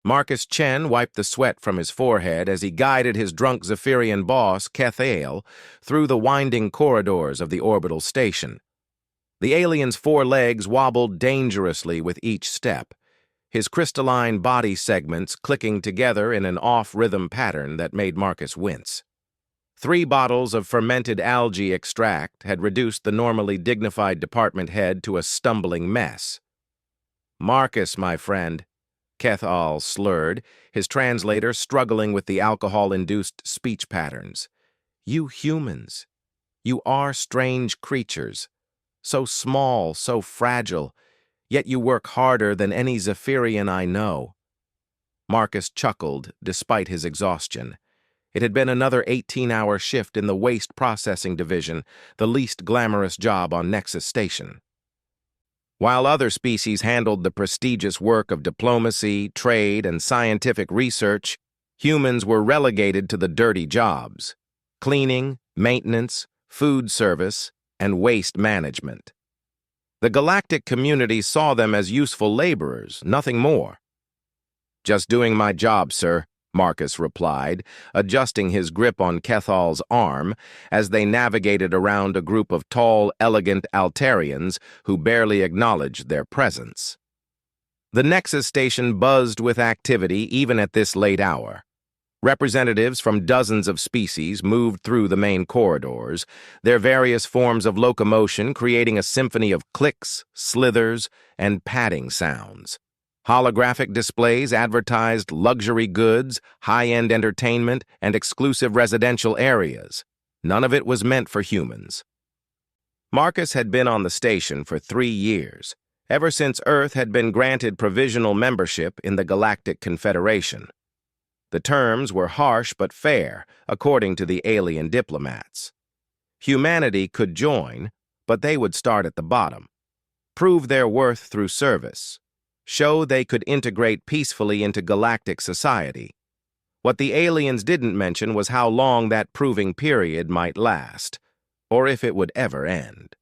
Marcus Chen wiped the sweat from his forehead as he guided his drunk Zephyrian boss, Kethael, through the winding corridors of the orbital station. The alien's four legs wobbled dangerously with each step, his crystalline body segments clicking together in an off-rhythm pattern that made Marcus wince. 3 bottles of fermented algae extract had reduced the normally dignified department head to a stumbling mess. "Marcus, my friend," Kethael slurred, his translator struggling with the alcohol-induced speech patterns. "You humans. You are strange creatures. So small, so fragile, yet you work harder than any Zephyrian I know." Marcus chuckled, despite his exhaustion. It had been another 18-hour shift in the waste processing division, the least glamorous job on Nexus Station. While other species handled the prestigious work of diplomacy, trade, and scientific research, humans were relegated to the dirty jobs: cleaning, maintenance, food service, and waste management. The galactic community saw them as useful laborers, nothing more. "Just doing my job, sir," Marcus replied, adjusting his grip on Kethal's arm as they navigated around a group of tall, elegant Altarians who barely acknowledged their presence. The Nexus Station buzzed with activity even at this late hour. Representatives from dozens of species moved through the main corridors, their various forms of locomotion creating a symphony of clicks, slithers, and padding sounds. Holographic displays advertised luxury goods, high-end entertainment, and exclusive residential areas. None of it was meant for humans. Marcus had been on the station for 3 years, ever since Earth had been granted provisional membership in the Galactic Confederation. The terms were harsh but fair, according to the alien diplomats. Humanity could join, but they would start at the bottom. Prove their worth through service. Show they could integrate peacefully into galactic society. What the aliens didn't mention was how long that proving period might last, or if it would ever end.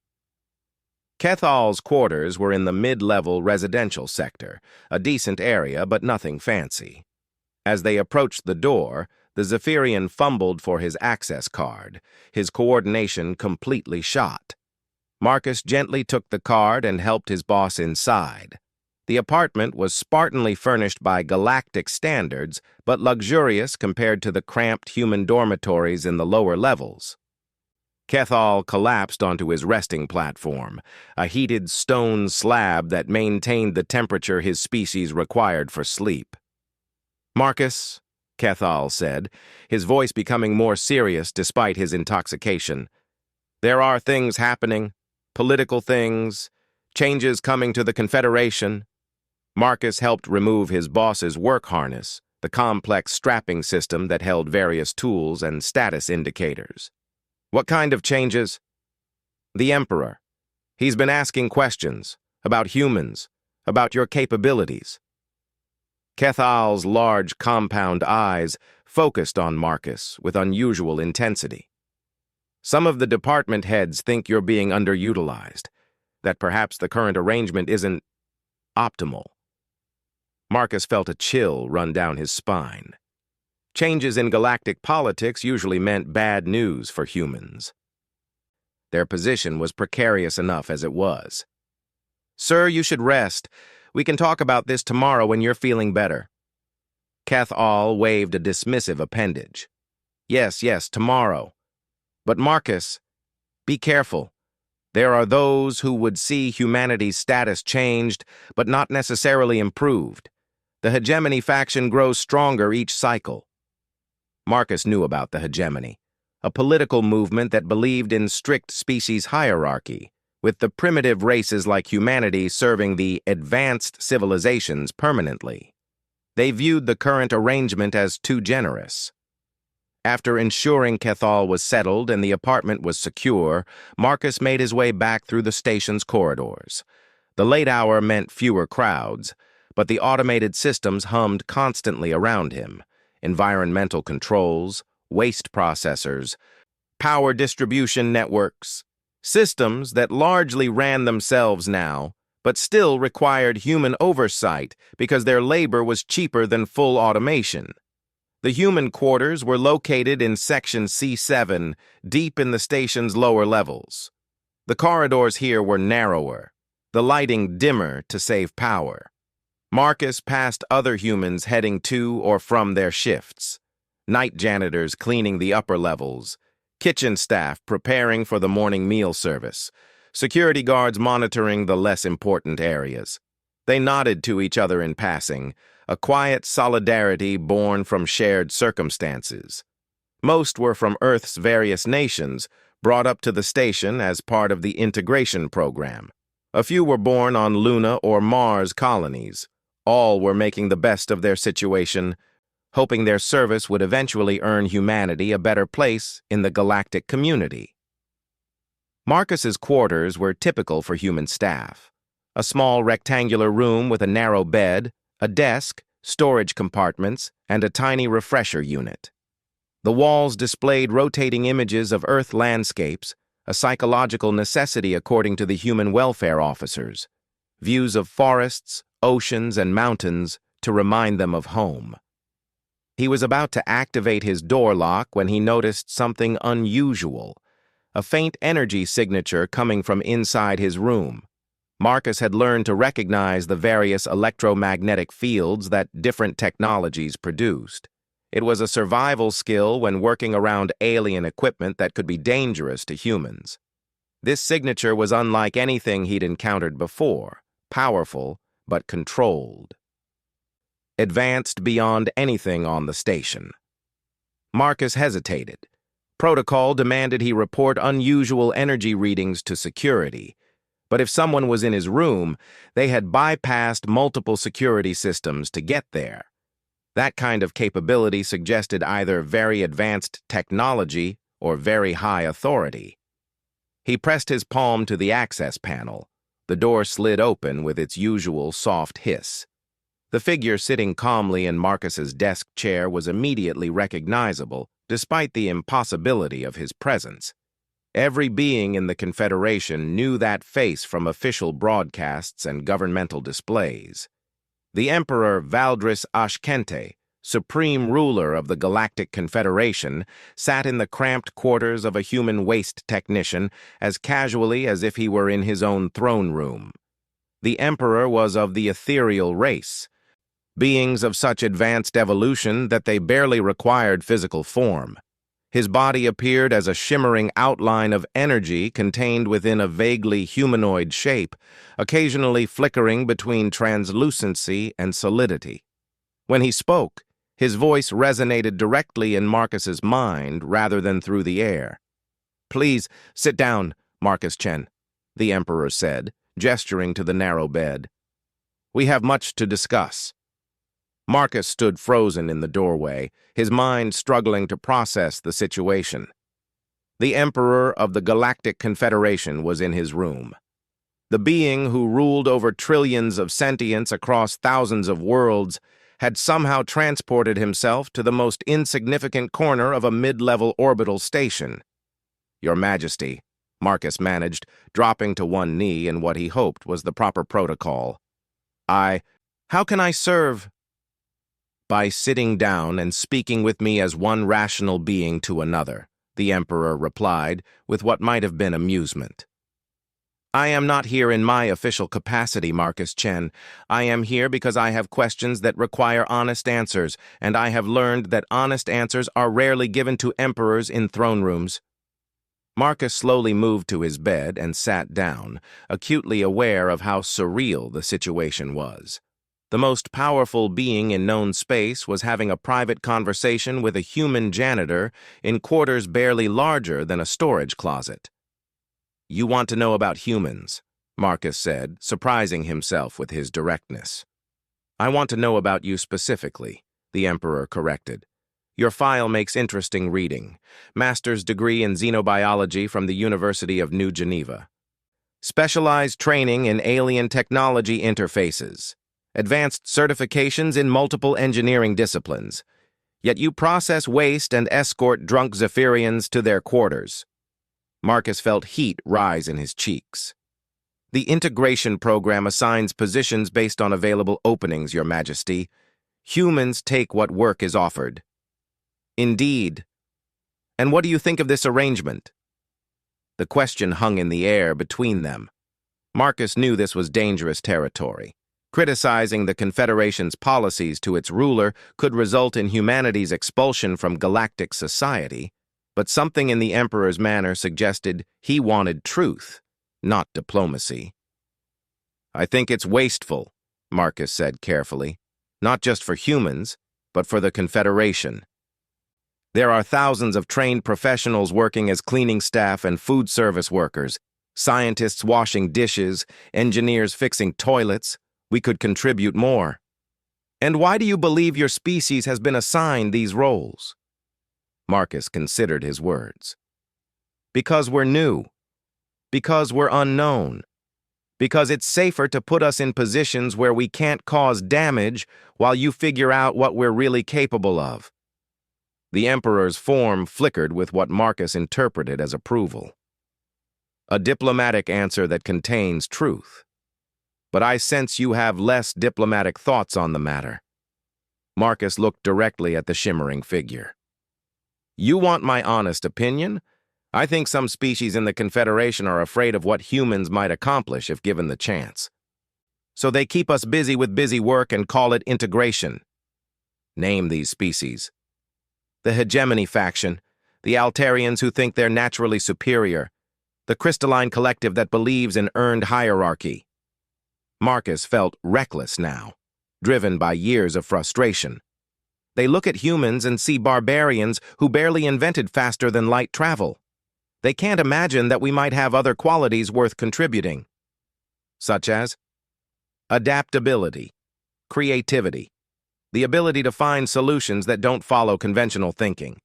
Kethal's quarters were in the mid-level residential sector, a decent area but nothing fancy. As they approached the door, the Zephyrian fumbled for his access card, his coordination completely shot. Marcus gently took the card and helped his boss inside. The apartment was spartanly furnished by galactic standards, but luxurious compared to the cramped human dormitories in the lower levels. Kethal collapsed onto his resting platform, a heated stone slab that maintained the temperature his species required for sleep. "Marcus," Kethal said, his voice becoming more serious despite his intoxication, "there are things happening, political things, changes coming to the Confederation." Marcus helped remove his boss's work harness, the complex strapping system that held various tools and status indicators. "What kind of changes?" "The Emperor. He's been asking questions about humans, about your capabilities." Kethal's large compound eyes focused on Marcus with unusual intensity. "Some of the department heads think you're being underutilized, that perhaps the current arrangement isn't optimal." Marcus felt a chill run down his spine. Changes in galactic politics usually meant bad news for humans. Their position was precarious enough as it was. "Sir, you should rest. We can talk about this tomorrow when you're feeling better." Kethal waved a dismissive appendage. Yes, tomorrow. But Marcus, be careful. There are those who would see humanity's status changed, but not necessarily improved. The hegemony faction grows stronger each cycle. Marcus knew about the hegemony, a political movement that believed in strict species hierarchy, with the primitive races like humanity serving the advanced civilizations permanently. They viewed the current arrangement as too generous. After ensuring Kethal was settled and the apartment was secure, Marcus made his way back through the station's corridors. The late hour meant fewer crowds, but the automated systems hummed constantly around him: environmental controls, waste processors, power distribution networks, systems that largely ran themselves now, but still required human oversight because their labor was cheaper than full automation. The human quarters were located in Section C7, deep in the station's lower levels. The corridors here were narrower, the lighting dimmer to save power. Marcus passed other humans heading to or from their shifts. Night janitors cleaning the upper levels, kitchen staff preparing for the morning meal service, security guards monitoring the less important areas. They nodded to each other in passing, a quiet solidarity born from shared circumstances. Most were from Earth's various nations, brought up to the station as part of the integration program. A few were born on Luna or Mars colonies. All were making the best of their situation, hoping their service would eventually earn humanity a better place in the galactic community. Marcus's quarters were typical for human staff. A small rectangular room with a narrow bed, a desk, storage compartments, and a tiny refresher unit. The walls displayed rotating images of Earth landscapes, a psychological necessity according to the human welfare officers. Views of forests, oceans, and mountains to remind them of home. He was about to activate his door lock when he noticed something unusual, a faint energy signature coming from inside his room. Marcus had learned to recognize the various electromagnetic fields that different technologies produced. It was a survival skill when working around alien equipment that could be dangerous to humans. This signature was unlike anything he'd encountered before, powerful but controlled. Advanced beyond anything on the station. Marcus hesitated. Protocol demanded he report unusual energy readings to security, but if someone was in his room, they had bypassed multiple security systems to get there. That kind of capability suggested either very advanced technology or very high authority. He pressed his palm to the access panel. The door slid open with its usual soft hiss. The figure sitting calmly in Marcus's desk chair was immediately recognizable, despite the impossibility of his presence. Every being in the Confederation knew that face from official broadcasts and governmental displays. The Emperor Valdris Ashkente, supreme ruler of the Galactic Confederation, sat in the cramped quarters of a human waste technician as casually as if he were in his own throne room. The Emperor was of the ethereal race, beings of such advanced evolution that they barely required physical form. His body appeared as a shimmering outline of energy contained within a vaguely humanoid shape, occasionally flickering between translucency and solidity. When he spoke, his voice resonated directly in Marcus's mind rather than through the air. "Please, sit down, Marcus Chen," the Emperor said, gesturing to the narrow bed. "We have much to discuss." Marcus stood frozen in the doorway, his mind struggling to process the situation. The Emperor of the Galactic Confederation was in his room. The being who ruled over trillions of sentience across thousands of worlds had somehow transported himself to the most insignificant corner of a mid-level orbital station. "Your Majesty," Marcus managed, dropping to one knee in what he hoped was the proper protocol. How can I serve?" "By sitting down and speaking with me as one rational being to another," the Emperor replied, with what might have been amusement. "I am not here in my official capacity, Marcus Chen. I am here because I have questions that require honest answers, and I have learned that honest answers are rarely given to emperors in throne rooms." Marcus slowly moved to his bed and sat down, acutely aware of how surreal the situation was. The most powerful being in known space was having a private conversation with a human janitor in quarters barely larger than a storage closet. "You want to know about humans," Marcus said, surprising himself with his directness. "I want to know about you specifically," the Emperor corrected. "Your file makes interesting reading. Master's degree in xenobiology from the University of New Geneva. Specialized training in alien technology interfaces. Advanced certifications in multiple engineering disciplines. Yet you process waste and escort drunk Zephyrians to their quarters." Marcus felt heat rise in his cheeks. The integration program assigns positions based on available openings, Your Majesty. Humans take what work is offered. Indeed. And what do you think of this arrangement? The question hung in the air between them. Marcus knew this was dangerous territory. Criticizing the Confederation's policies to its ruler could result in humanity's expulsion from galactic society, but something in the Emperor's manner suggested he wanted truth, not diplomacy. I think it's wasteful, Marcus said carefully, not just for humans, but for the Confederation. There are thousands of trained professionals working as cleaning staff and food service workers, scientists washing dishes, engineers fixing toilets. We could contribute more. And why do you believe your species has been assigned these roles? Marcus considered his words. Because we're new. Because we're unknown. Because it's safer to put us in positions where we can't cause damage while you figure out what we're really capable of. The Emperor's form flickered with what Marcus interpreted as approval. A diplomatic answer that contains truth. But I sense you have less diplomatic thoughts on the matter. Marcus looked directly at the shimmering figure. You want my honest opinion? I think some species in the Confederation are afraid of what humans might accomplish if given the chance. So they keep us busy with busy work and call it integration. Name these species. The Hegemony faction, the Altarians who think they're naturally superior, the crystalline collective that believes in earned hierarchy. Marcus felt reckless now, driven by years of frustration. They look at humans and see barbarians who barely invented faster-than-light travel. They can't imagine that we might have other qualities worth contributing, such as adaptability, creativity, the ability to find solutions that don't follow conventional thinking.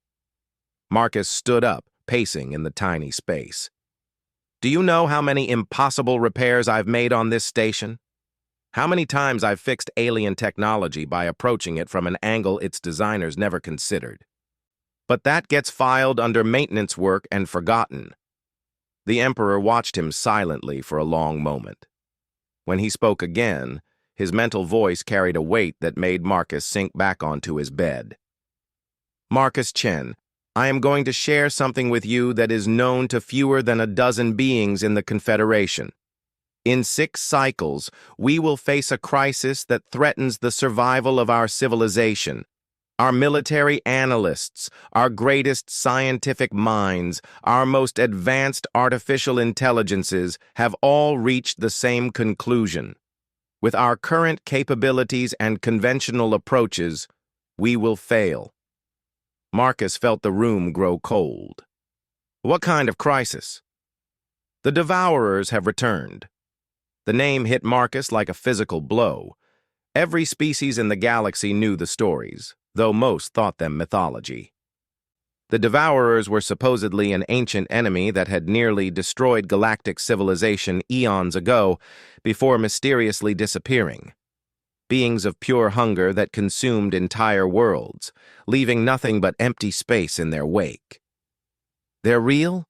Marcus stood up, pacing in the tiny space. Do you know how many impossible repairs I've made on this station? How many times I've fixed alien technology by approaching it from an angle its designers never considered? But that gets filed under maintenance work and forgotten. The Emperor watched him silently for a long moment. When he spoke again, his mental voice carried a weight that made Marcus sink back onto his bed. Marcus Chen, I am going to share something with you that is known to fewer than a dozen beings in the Confederation. In 6 cycles, we will face a crisis that threatens the survival of our civilization. Our military analysts, our greatest scientific minds, our most advanced artificial intelligences have all reached the same conclusion. With our current capabilities and conventional approaches, we will fail. Marcus felt the room grow cold. What kind of crisis? The Devourers have returned. The name hit Marcus like a physical blow. Every species in the galaxy knew the stories, though most thought them mythology. The Devourers were supposedly an ancient enemy that had nearly destroyed galactic civilization eons ago before mysteriously disappearing. Beings of pure hunger that consumed entire worlds, leaving nothing but empty space in their wake. They're real?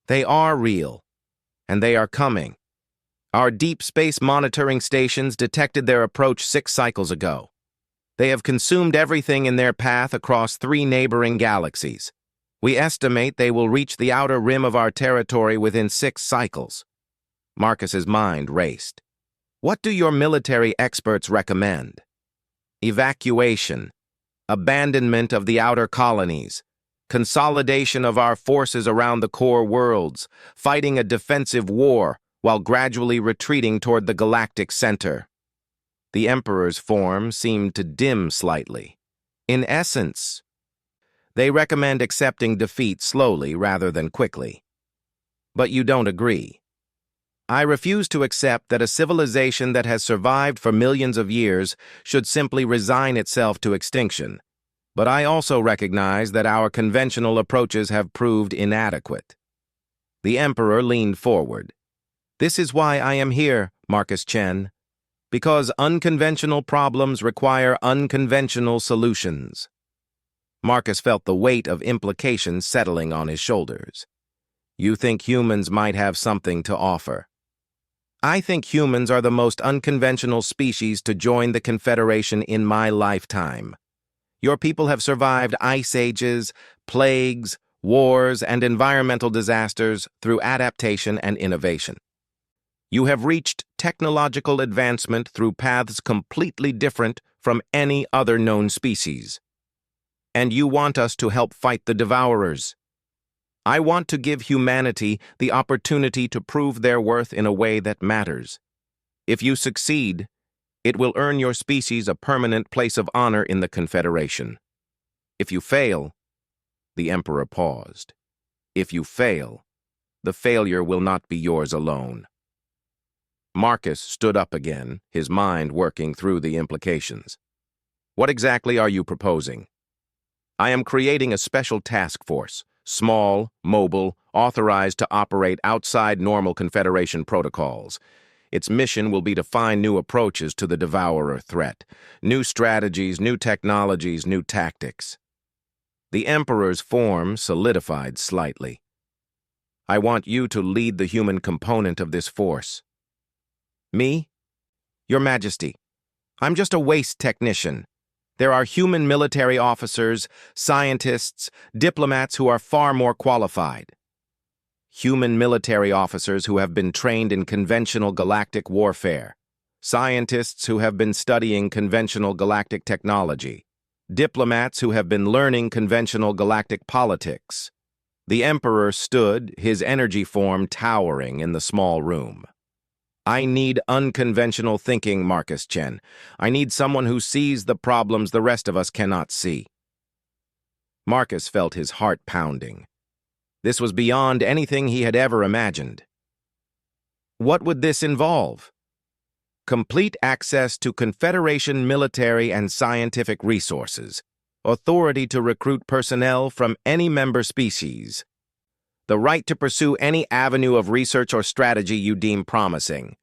They are real, and they are coming. Our deep space monitoring stations detected their approach 6 cycles ago. They have consumed everything in their path across 3 neighboring galaxies. We estimate they will reach the outer rim of our territory within 6 cycles. Marcus's mind raced. What do your military experts recommend? Evacuation, abandonment of the outer colonies, consolidation of our forces around the core worlds, fighting a defensive war while gradually retreating toward the galactic center. The Emperor's form seemed to dim slightly. In essence, they recommend accepting defeat slowly rather than quickly. But you don't agree. I refuse to accept that a civilization that has survived for millions of years should simply resign itself to extinction. But I also recognize that our conventional approaches have proved inadequate. The Emperor leaned forward. This is why I am here, Marcus Chen. Because unconventional problems require unconventional solutions. Marcus felt the weight of implications settling on his shoulders. You think humans might have something to offer. I think humans are the most unconventional species to join the Confederation in my lifetime. Your people have survived ice ages, plagues, wars, and environmental disasters through adaptation and innovation. You have reached technological advancement through paths completely different from any other known species. And you want us to help fight the Devourers. I want to give humanity the opportunity to prove their worth in a way that matters. If you succeed, it will earn your species a permanent place of honor in the Confederation. If you fail, the Emperor paused. If you fail, the failure will not be yours alone. Marcus stood up again, his mind working through the implications. What exactly are you proposing? I am creating a special task force, small, mobile, authorized to operate outside normal Confederation protocols. Its mission will be to find new approaches to the Devourer threat, new strategies, new technologies, new tactics. The Emperor's form solidified slightly. I want you to lead the human component of this force. Me? Your Majesty, I'm just a waste technician. There are human military officers, scientists, diplomats who are far more qualified. Human military officers who have been trained in conventional galactic warfare. Scientists who have been studying conventional galactic technology. Diplomats who have been learning conventional galactic politics. The Emperor stood, his energy form towering in the small room. I need unconventional thinking, Marcus Chen. I need someone who sees the problems the rest of us cannot see. Marcus felt his heart pounding. This was beyond anything he had ever imagined. What would this involve? Complete access to Confederation military and scientific resources, authority to recruit personnel from any member species, the right to pursue any avenue of research or strategy you deem promising.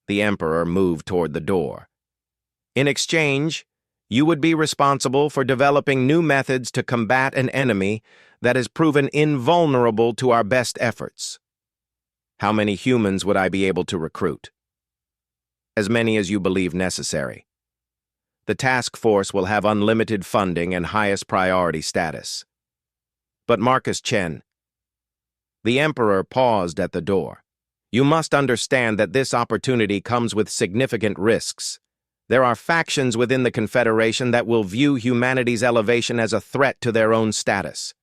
The Emperor moved toward the door. In exchange, you would be responsible for developing new methods to combat an enemy that has proven invulnerable to our best efforts. How many humans would I be able to recruit? As many as you believe necessary. The task force will have unlimited funding and highest priority status. But Marcus Chen, the Emperor paused at the door. You must understand that this opportunity comes with significant risks. There are factions within the Confederation that will view humanity's elevation as a threat to their own status.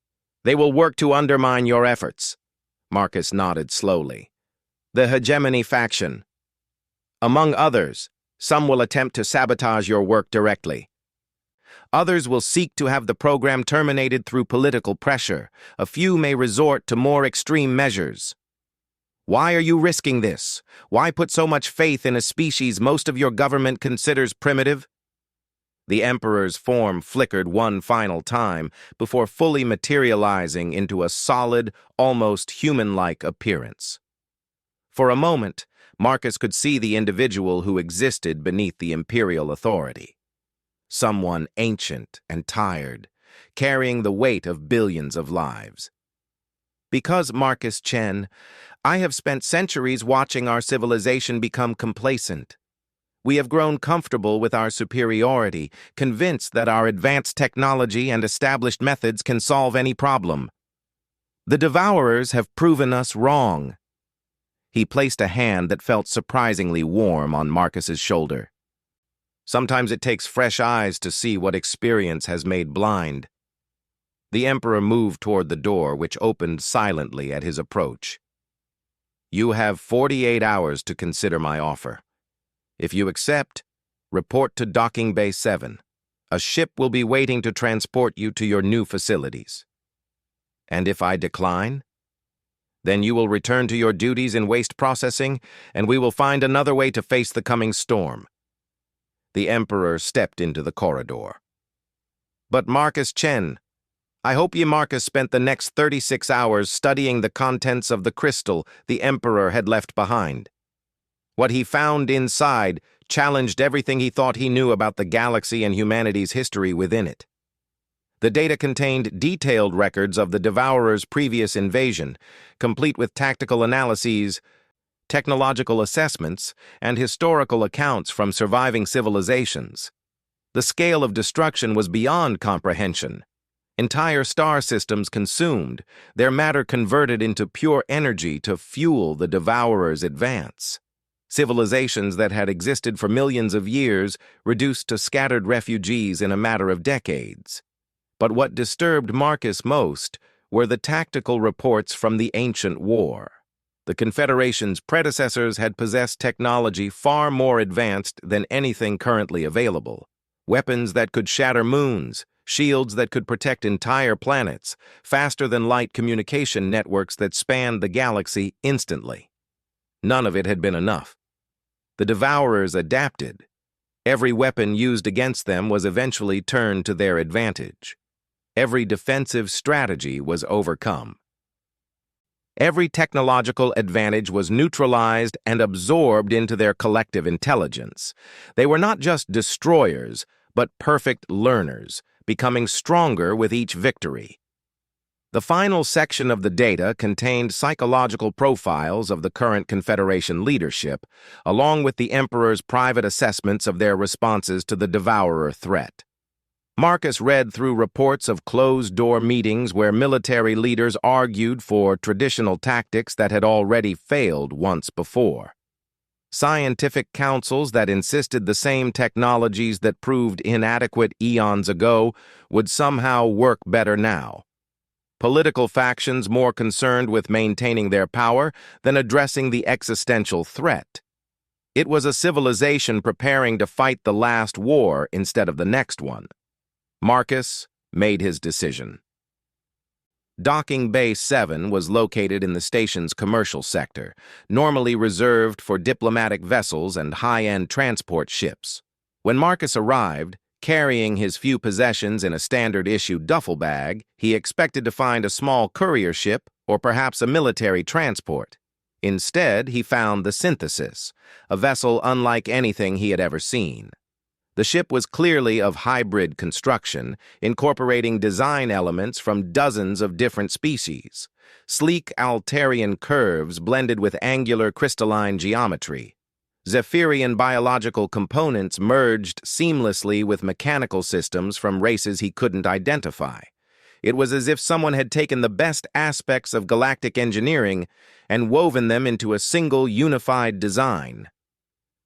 They will work to undermine your efforts. Marcus nodded slowly. The hegemony faction. Among others, some will attempt to sabotage your work directly. Others will seek to have the program terminated through political pressure. A few may resort to more extreme measures. Why are you risking this? Why put so much faith in a species most of your government considers primitive? The Emperor's form flickered one final time before fully materializing into a solid, almost human-like appearance. For a moment, Marcus could see the individual who existed beneath the imperial authority. Someone ancient and tired, carrying the weight of billions of lives. Because, Marcus Chen, I have spent centuries watching our civilization become complacent. We have grown comfortable with our superiority, convinced that our advanced technology and established methods can solve any problem. The Devourers have proven us wrong. He placed a hand that felt surprisingly warm on Marcus's shoulder. Sometimes it takes fresh eyes to see what experience has made blind. The Emperor moved toward the door, which opened silently at his approach. You have 48 hours to consider my offer. If you accept, report to Docking Bay 7. A ship will be waiting to transport you to your new facilities. And if I decline? Then you will return to your duties in waste processing, and we will find another way to face the coming storm. The Emperor stepped into the corridor. But Marcus Chen, I hope ye Marcus spent the next 36 hours studying the contents of the crystal the Emperor had left behind. What he found inside challenged everything he thought he knew about the galaxy and humanity's history within it. The data contained detailed records of the Devourer's previous invasion, complete with tactical analyses, technological assessments, and historical accounts from surviving civilizations. The scale of destruction was beyond comprehension. Entire star systems consumed, their matter converted into pure energy to fuel the Devourer's advance. Civilizations that had existed for millions of years reduced to scattered refugees in a matter of decades. But what disturbed Marcus most were the tactical reports from the ancient war. The Confederation's predecessors had possessed technology far more advanced than anything currently available. Weapons that could shatter moons, shields that could protect entire planets, faster-than-light communication networks that spanned the galaxy instantly. None of it had been enough. The Devourers adapted. Every weapon used against them was eventually turned to their advantage. Every defensive strategy was overcome. Every technological advantage was neutralized and absorbed into their collective intelligence. They were not just destroyers, but perfect learners, becoming stronger with each victory. The final section of the data contained psychological profiles of the current Confederation leadership, along with the Emperor's private assessments of their responses to the Devourer threat. Marcus read through reports of closed-door meetings where military leaders argued for traditional tactics that had already failed once before. Scientific councils that insisted the same technologies that proved inadequate eons ago would somehow work better now. Political factions more concerned with maintaining their power than addressing the existential threat. It was a civilization preparing to fight the last war instead of the next one. Marcus made his decision. Docking Bay 7 was located in the station's commercial sector, normally reserved for diplomatic vessels and high-end transport ships. When Marcus arrived, carrying his few possessions in a standard-issue duffel bag, he expected to find a small courier ship or perhaps a military transport. Instead, he found the Synthesis, a vessel unlike anything he had ever seen. The ship was clearly of hybrid construction, incorporating design elements from dozens of different species. Sleek Altarian curves blended with angular crystalline geometry. Zephyrian biological components merged seamlessly with mechanical systems from races he couldn't identify. It was as if someone had taken the best aspects of galactic engineering and woven them into a single unified design.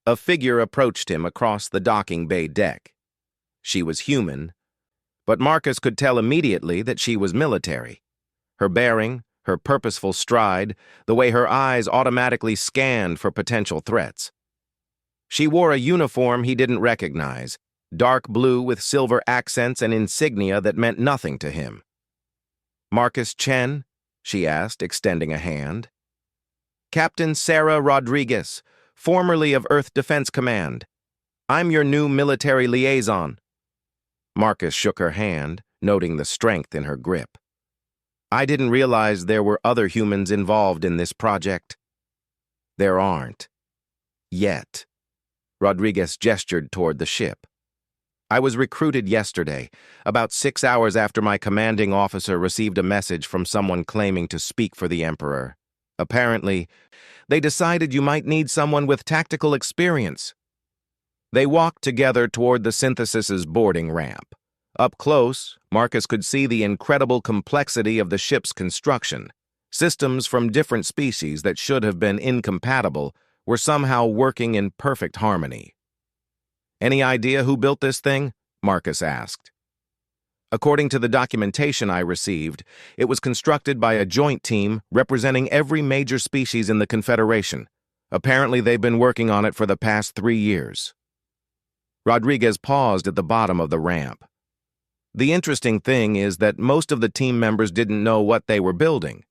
A figure approached him across the docking bay deck. She was human, but Marcus could tell immediately that she was military. Her bearing, her purposeful stride, the way her eyes automatically scanned for potential threats. She wore a uniform he didn't recognize, dark blue with silver accents and insignia that meant nothing to him. "Marcus Chen?" she asked, extending a hand. "Captain Sarah Rodriguez, formerly of Earth Defense Command. I'm your new military liaison." Marcus shook her hand, noting the strength in her grip. "I didn't realize there were other humans involved in this project." "There aren't. Yet." Rodriguez gestured toward the ship. "I was recruited yesterday, about 6 hours after my commanding officer received a message from someone claiming to speak for the Emperor. Apparently, they decided you might need someone with tactical experience." They walked together toward the Synthesis's boarding ramp. Up close, Marcus could see the incredible complexity of the ship's construction. Systems from different species that should have been incompatible were somehow working in perfect harmony. "Any idea who built this thing?" Marcus asked. "According to the documentation I received, it was constructed by a joint team representing every major species in the Confederation. Apparently, they've been working on it for the past 3 years." Rodriguez paused at the bottom of the ramp. "The interesting thing is that most of the team members didn't know what they were building.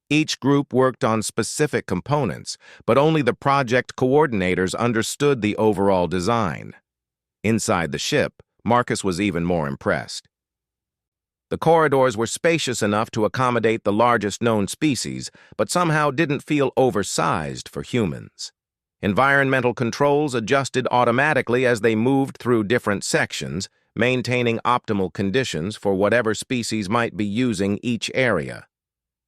Each group worked on specific components, but only the project coordinators understood the overall design." Inside the ship, Marcus was even more impressed. The corridors were spacious enough to accommodate the largest known species, but somehow didn't feel oversized for humans. Environmental controls adjusted automatically as they moved through different sections, maintaining optimal conditions for whatever species might be using each area.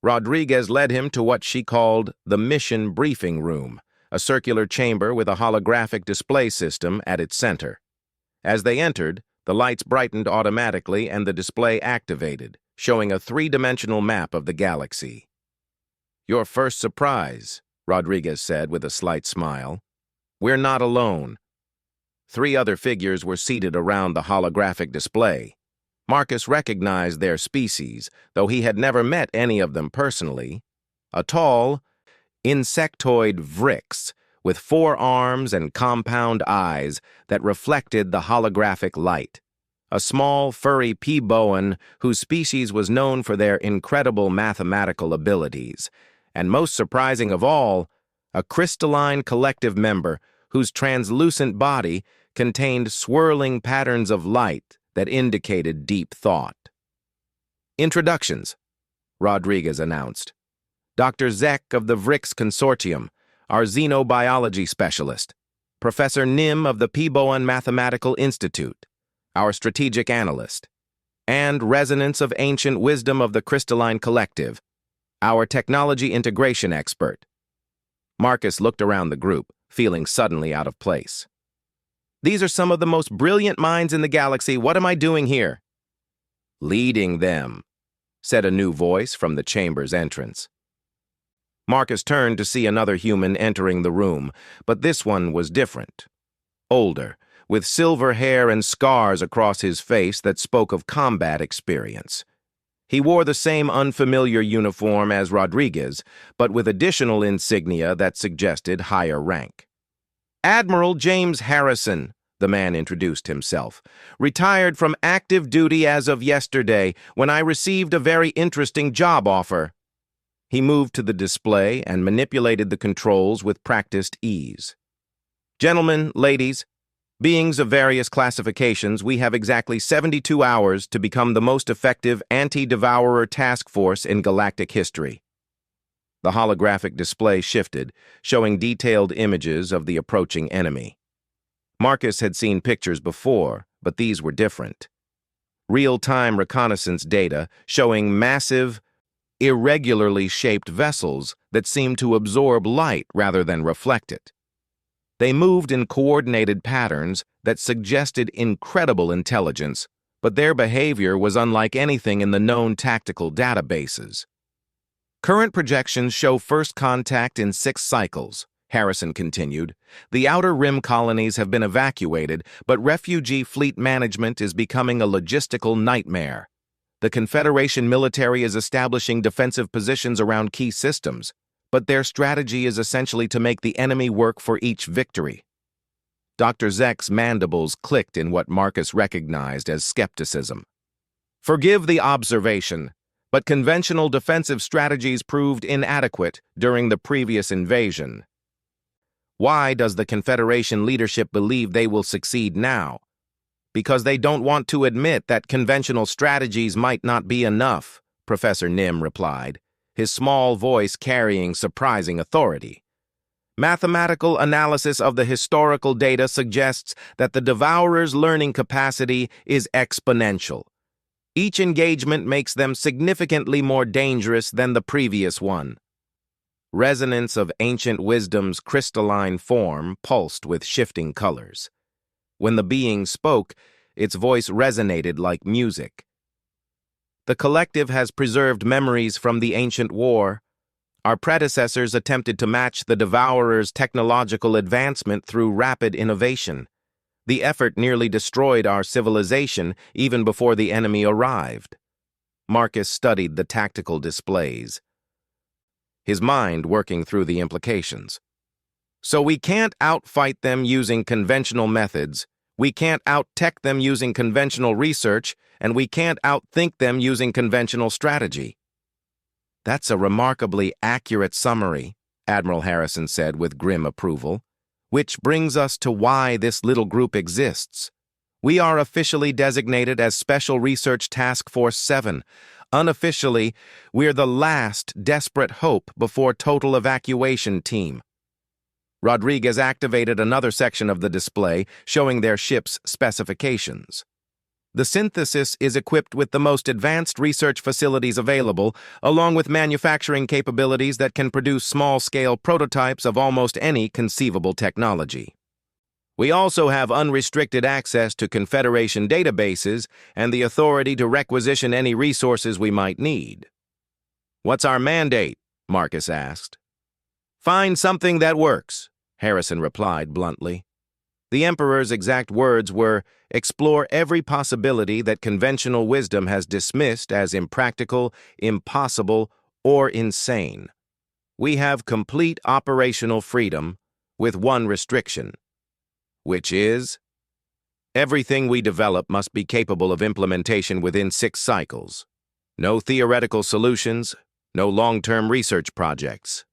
Rodriguez led him to what she called the mission briefing room, a circular chamber with a holographic display system at its center. As they entered, the lights brightened automatically and the display activated, showing a three-dimensional map of the galaxy. "Your first surprise," Rodriguez said with a slight smile. "We're not alone." Three other figures were seated around the holographic display. Marcus recognized their species, though he had never met any of them personally. A tall, insectoid Vrix with 4 arms and compound eyes that reflected the holographic light. A small, furry P-Boan whose species was known for their incredible mathematical abilities. And most surprising of all, a crystalline collective member whose translucent body contained swirling patterns of light that indicated deep thought. "Introductions," Rodriguez announced. "Dr. Zek of the Vrix Consortium, our xenobiology specialist. Professor Nim of the P-Boan Mathematical Institute, our strategic analyst. And Resonance of Ancient Wisdom of the Crystalline Collective, our technology integration expert." Marcus looked around the group, feeling suddenly out of place. "These are some of the most brilliant minds in the galaxy. What am I doing here?" "Leading them," said a new voice from the chamber's entrance. Marcus turned to see another human entering the room, but this one was different. Older, with silver hair and scars across his face that spoke of combat experience. He wore the same unfamiliar uniform as Rodriguez, but with additional insignia that suggested higher rank. "Admiral James Harrison," the man introduced himself, "retired from active duty as of yesterday when I received a very interesting job offer." He moved to the display and manipulated the controls with practiced ease. "Gentlemen, ladies, beings of various classifications, we have exactly 72 hours to become the most effective anti-devourer task force in galactic history." The holographic display shifted, showing detailed images of the approaching enemy. Marcus had seen pictures before, but these were different. Real-time reconnaissance data showing massive, irregularly shaped vessels that seemed to absorb light rather than reflect it. They moved in coordinated patterns that suggested incredible intelligence, but their behavior was unlike anything in the known tactical databases. "Current projections show first contact in 6 cycles," Harrison continued. "The Outer Rim colonies have been evacuated, but refugee fleet management is becoming a logistical nightmare. The Confederation military is establishing defensive positions around key systems, but their strategy is essentially to make the enemy work for each victory." Dr. Zek's mandibles clicked in what Marcus recognized as skepticism. "Forgive the observation, but conventional defensive strategies proved inadequate during the previous invasion. Why does the Confederation leadership believe they will succeed now? Because they don't want to admit that conventional strategies might not be enough," Professor Nim replied, his small voice carrying surprising authority. "Mathematical analysis of the historical data suggests that the Devourer's learning capacity is exponential. Each engagement makes them significantly more dangerous than the previous one." Resonance of Ancient Wisdom's crystalline form pulsed with shifting colors. When the being spoke, its voice resonated like music. "The collective has preserved memories from the ancient war. Our predecessors attempted to match the Devourer's technological advancement through rapid innovation. The effort nearly destroyed our civilization even before the enemy arrived." Marcus studied the tactical displays, his mind working through the implications. "So we can't outfight them using conventional methods, we can't out-tech them using conventional research, and we can't outthink them using conventional strategy." "That's a remarkably accurate summary," Admiral Harrison said with grim approval. "Which brings us to why this little group exists. We are officially designated as Special Research Task Force 7. Unofficially, we're the last desperate hope before total evacuation team." Rodriguez activated another section of the display, showing their ship's specifications. The synthesis is equipped with the most advanced research facilities available, along with manufacturing capabilities that can produce small-scale prototypes of almost any conceivable technology. We also have unrestricted access to Confederation databases and the authority to requisition any resources we might need. "What's our mandate?" Marcus asked. "Find something that works," Harrison replied bluntly. The Emperor's exact words were, "Explore every possibility that conventional wisdom has dismissed as impractical, impossible, or insane. We have complete operational freedom, with one restriction, which is, everything we develop must be capable of implementation within 6 cycles. No theoretical solutions, no long-term research projects.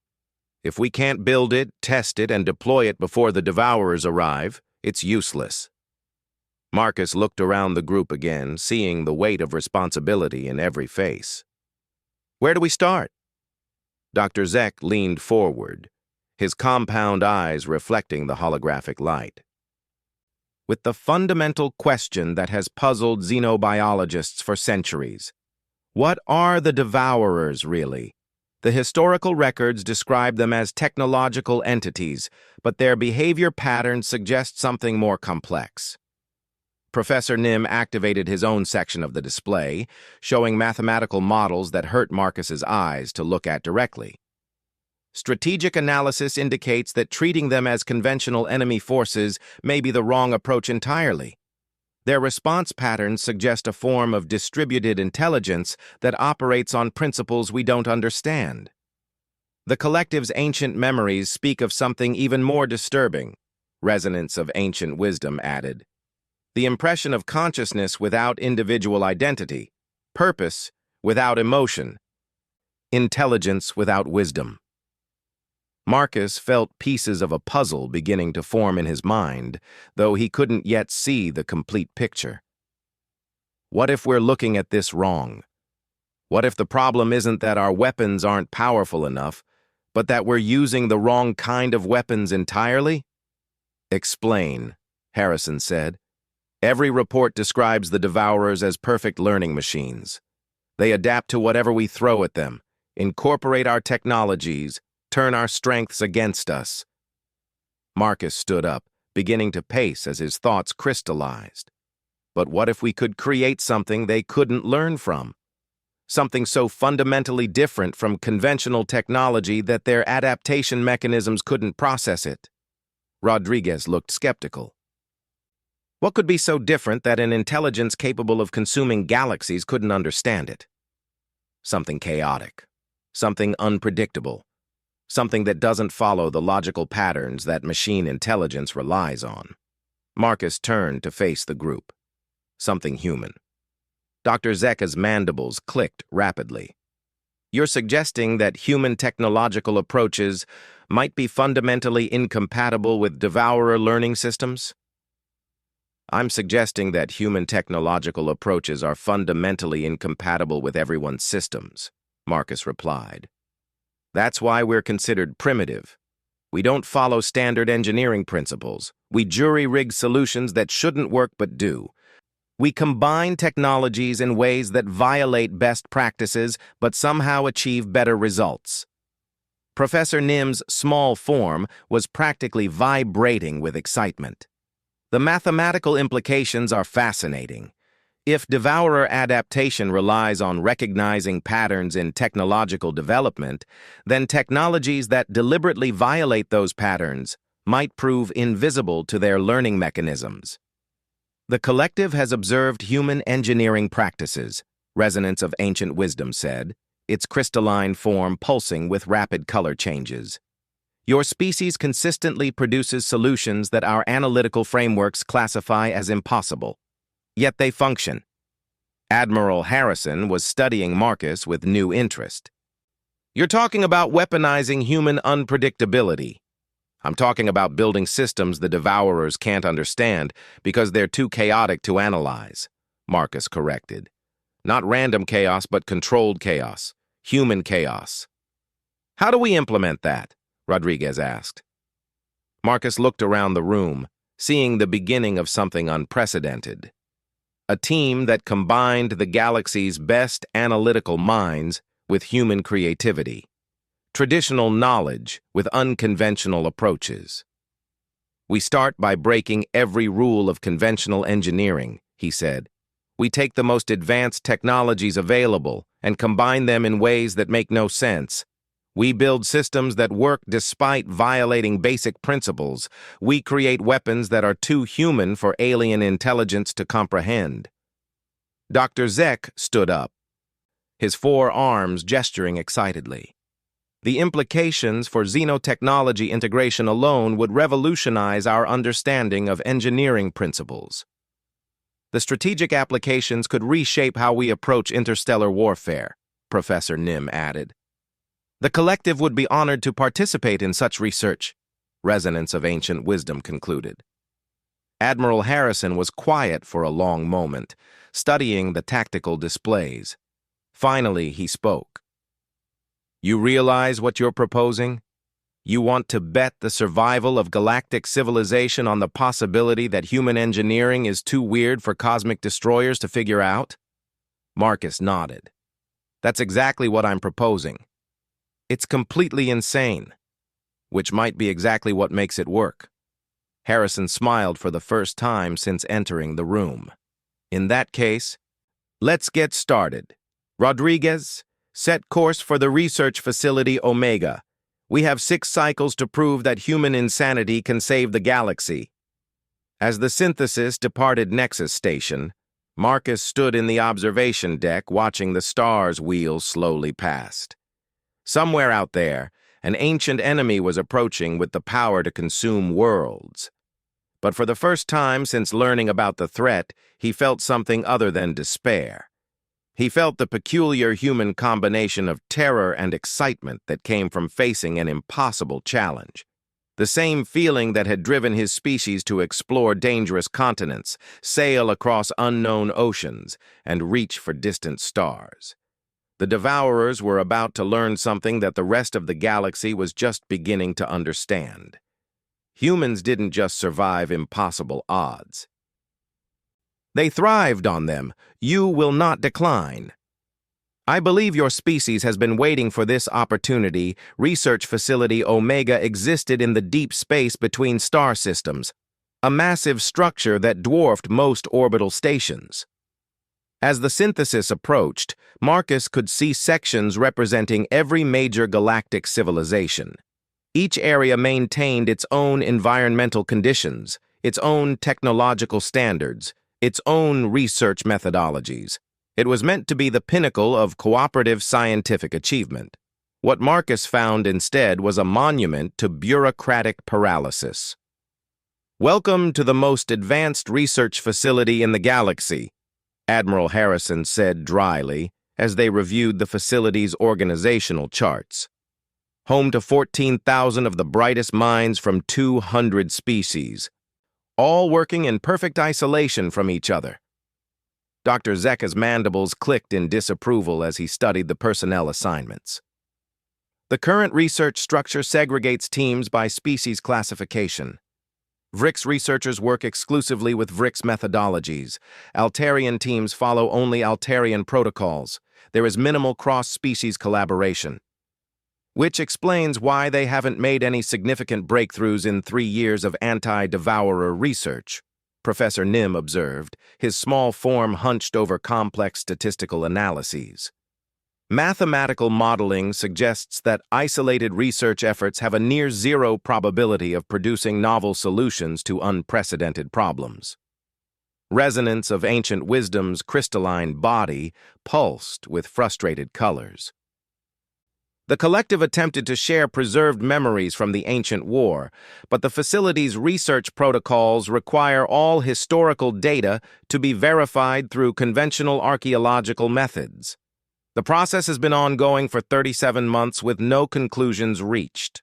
If we can't build it, test it, and deploy it before the Devourers arrive, it's useless." Marcus looked around the group again, seeing the weight of responsibility in every face. "Where do we start?" Dr. Zek leaned forward, his compound eyes reflecting the holographic light. "With the fundamental question that has puzzled xenobiologists for centuries. What are the Devourers, really? The historical records describe them as technological entities, but their behavior patterns suggest something more complex." Professor Nim activated his own section of the display, showing mathematical models that hurt Marcus's eyes to look at directly. "Strategic analysis indicates that treating them as conventional enemy forces may be the wrong approach entirely. Their response patterns suggest a form of distributed intelligence that operates on principles we don't understand. The collective's ancient memories speak of something even more disturbing," Resonance of Ancient Wisdom added. "The impression of consciousness without individual identity, purpose without emotion, intelligence without wisdom." Marcus felt pieces of a puzzle beginning to form in his mind, though he couldn't yet see the complete picture. What if we're looking at this wrong? What if the problem isn't that our weapons aren't powerful enough, but that we're using the wrong kind of weapons entirely? "Explain," Harrison said. "Every report describes the Devourers as perfect learning machines. They adapt to whatever we throw at them, incorporate our technologies, turn our strengths against us." Marcus stood up, beginning to pace as his thoughts crystallized. But what if we could create something they couldn't learn from? Something so fundamentally different from conventional technology that their adaptation mechanisms couldn't process it? Rodriguez looked skeptical. "What could be so different that an intelligence capable of consuming galaxies couldn't understand it?" "Something chaotic, something unpredictable, something that doesn't follow the logical patterns that machine intelligence relies on." Marcus turned to face the group. "Something human." Dr. Zeka's mandibles clicked rapidly. "You're suggesting that human technological approaches might be fundamentally incompatible with Devourer learning systems?" "I'm suggesting that human technological approaches are fundamentally incompatible with everyone's systems," Marcus replied. "That's why we're considered primitive. We don't follow standard engineering principles. We jury-rig solutions that shouldn't work but do. We combine technologies in ways that violate best practices but somehow achieve better results." Professor Nim's small form was practically vibrating with excitement. "The mathematical implications are fascinating. If Devourer adaptation relies on recognizing patterns in technological development, then technologies that deliberately violate those patterns might prove invisible to their learning mechanisms. The collective has observed human engineering practices," Resonance of Ancient Wisdom said, its crystalline form pulsing with rapid color changes. "Your species consistently produces solutions that our analytical frameworks classify as impossible. Yet they function." Admiral Harrison was studying Marcus with new interest. "You're talking about weaponizing human unpredictability. I'm talking about building systems the Devourers can't understand because they're too chaotic to analyze," Marcus corrected. "Not random chaos, but controlled chaos. Human chaos." "How do we implement that?" Rodriguez asked. Marcus looked around the room, seeing the beginning of something unprecedented. a team that combined the galaxy's best analytical minds with human creativity, traditional knowledge with unconventional approaches. "We start by breaking every rule of conventional engineering," he said. "We take the most advanced technologies available and combine them in ways that make no sense. We build systems that work despite violating basic principles. We create weapons that are too human for alien intelligence to comprehend." Dr. Zek stood up, his 4 arms gesturing excitedly. "The implications for xenotechnology integration alone would revolutionize our understanding of engineering principles. The strategic applications could reshape how we approach interstellar warfare," Professor Nim added. "The collective would be honored to participate in such research," Resonance of Ancient Wisdom concluded. Admiral Harrison was quiet for a long moment, studying the tactical displays. Finally, he spoke. "You realize what you're proposing? You want to bet the survival of galactic civilization on the possibility that human engineering is too weird for cosmic destroyers to figure out?" Marcus nodded. "That's exactly what I'm proposing. It's completely insane, which might be exactly what makes it work." Harrison smiled for the first time since entering the room. "In that case, let's get started. Rodriguez, set course for the research facility Omega. We have 6 cycles to prove that human insanity can save the galaxy." As the synthesis departed Nexus Station, Marcus stood in the observation deck watching the stars wheel slowly past. Somewhere out there, an ancient enemy was approaching with the power to consume worlds. But for the first time since learning about the threat, he felt something other than despair. He felt the peculiar human combination of terror and excitement that came from facing an impossible challenge. The same feeling that had driven his species to explore dangerous continents, sail across unknown oceans, and reach for distant stars. The Devourers were about to learn something that the rest of the galaxy was just beginning to understand. Humans didn't just survive impossible odds. They thrived on them. You will not decline. I believe your species has been waiting for this opportunity. Research Facility Omega existed in the deep space between star systems, a massive structure that dwarfed most orbital stations. As the synthesis approached, Marcus could see sections representing every major galactic civilization. Each area maintained its own environmental conditions, its own technological standards, its own research methodologies. It was meant to be the pinnacle of cooperative scientific achievement. What Marcus found instead was a monument to bureaucratic paralysis. "Welcome to the most advanced research facility in the galaxy," Admiral Harrison said dryly as they reviewed the facility's organizational charts. "Home to 14,000 of the brightest minds from 200 species, all working in perfect isolation from each other." Dr. Zeka's mandibles clicked in disapproval as he studied the personnel assignments. "The current research structure segregates teams by species classification. Vrix researchers work exclusively with Vrix methodologies. Altarian teams follow only Altarian protocols. There is minimal cross-species collaboration. Which explains why they haven't made any significant breakthroughs in 3 years of anti-devourer research," Professor Nim observed, his small form hunched over complex statistical analyses. "Mathematical modeling suggests that isolated research efforts have a near-zero probability of producing novel solutions to unprecedented problems." Resonance of Ancient Wisdom's crystalline body pulsed with frustrated colors. The collective attempted to share preserved memories from the ancient war, but the facility's research protocols require all historical data to be verified through conventional archaeological methods. The process has been ongoing for 37 months with no conclusions reached.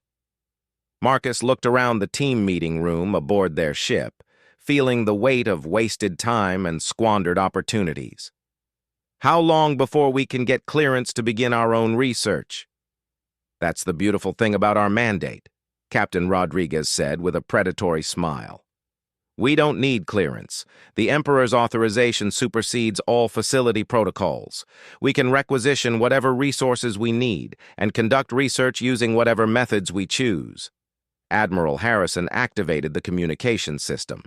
Marcus looked around the team meeting room aboard their ship, feeling the weight of wasted time and squandered opportunities. "How long before we can get clearance to begin our own research?" "That's the beautiful thing about our mandate," Captain Rodriguez said with a predatory smile. We don't need clearance. The Emperor's authorization supersedes all facility protocols. We can requisition whatever resources we need and conduct research using whatever methods we choose. Admiral Harrison activated the communication system.